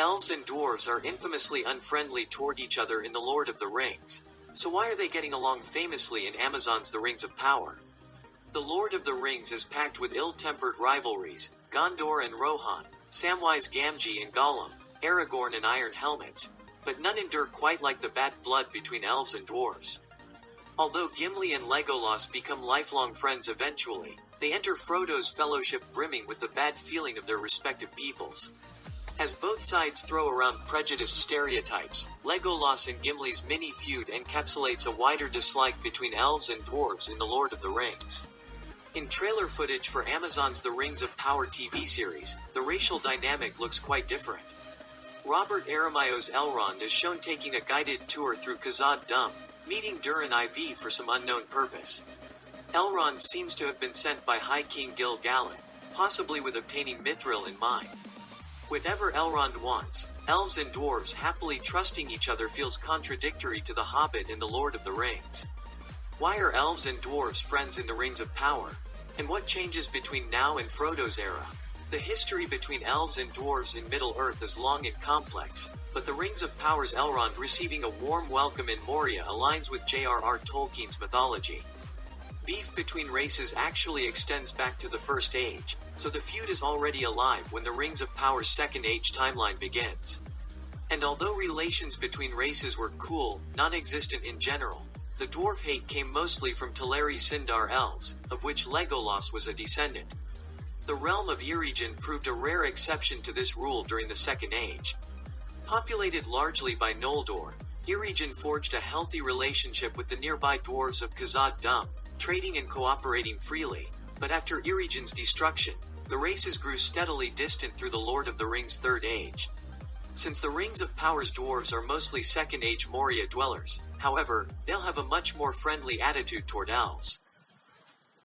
Elves and dwarves are infamously unfriendly toward each other in The Lord of the Rings. So why are they getting along famously in Amazon's The Rings of Power? The Lord of the Rings is packed with ill-tempered rivalries, Gondor and Rohan, Samwise Gamgee and Gollum, Aragorn and Iron Helmets, but none endure quite like the bad blood between elves and dwarves. Although Gimli and Legolas become lifelong friends eventually, they enter Frodo's fellowship brimming with the bad feeling of their respective peoples. As both sides throw around prejudiced stereotypes, Legolas and Gimli's mini-feud encapsulates a wider dislike between elves and dwarves in The Lord of the Rings. In trailer footage for Amazon's The Rings of Power TV series, the racial dynamic looks quite different. Robert Aramayo's Elrond is shown taking a guided tour through Khazad-dûm, meeting Durin IV for some unknown purpose. Elrond seems to have been sent by High King Gil-galad, possibly with obtaining Mithril in mind. Whatever Elrond wants, elves and dwarves happily trusting each other feels contradictory to The Hobbit and The Lord of the Rings. Why are elves and dwarves friends in The Rings of Power? And what changes between now and Frodo's era? The history between elves and dwarves in Middle-earth is long and complex, but The Rings of Power's Elrond receiving a warm welcome in Moria aligns with J.R.R. Tolkien's mythology. Beef between races actually extends back to the First Age, so the feud is already alive when the Rings of Power's Second Age timeline begins. And although relations between races were cool, non-existent in general, the dwarf hate came mostly from Teleri Sindar elves, of which Legolas was a descendant. The realm of Eregion proved a rare exception to this rule during the Second Age. Populated largely by Noldor, Eregion forged a healthy relationship with the nearby dwarves of Khazad-dûm, trading and cooperating freely, but after Eregion's destruction, the races grew steadily distant through the Lord of the Rings' Third Age. Since the Rings of Power's dwarves are mostly Second Age Moria dwellers, however, they'll have a much more friendly attitude toward elves.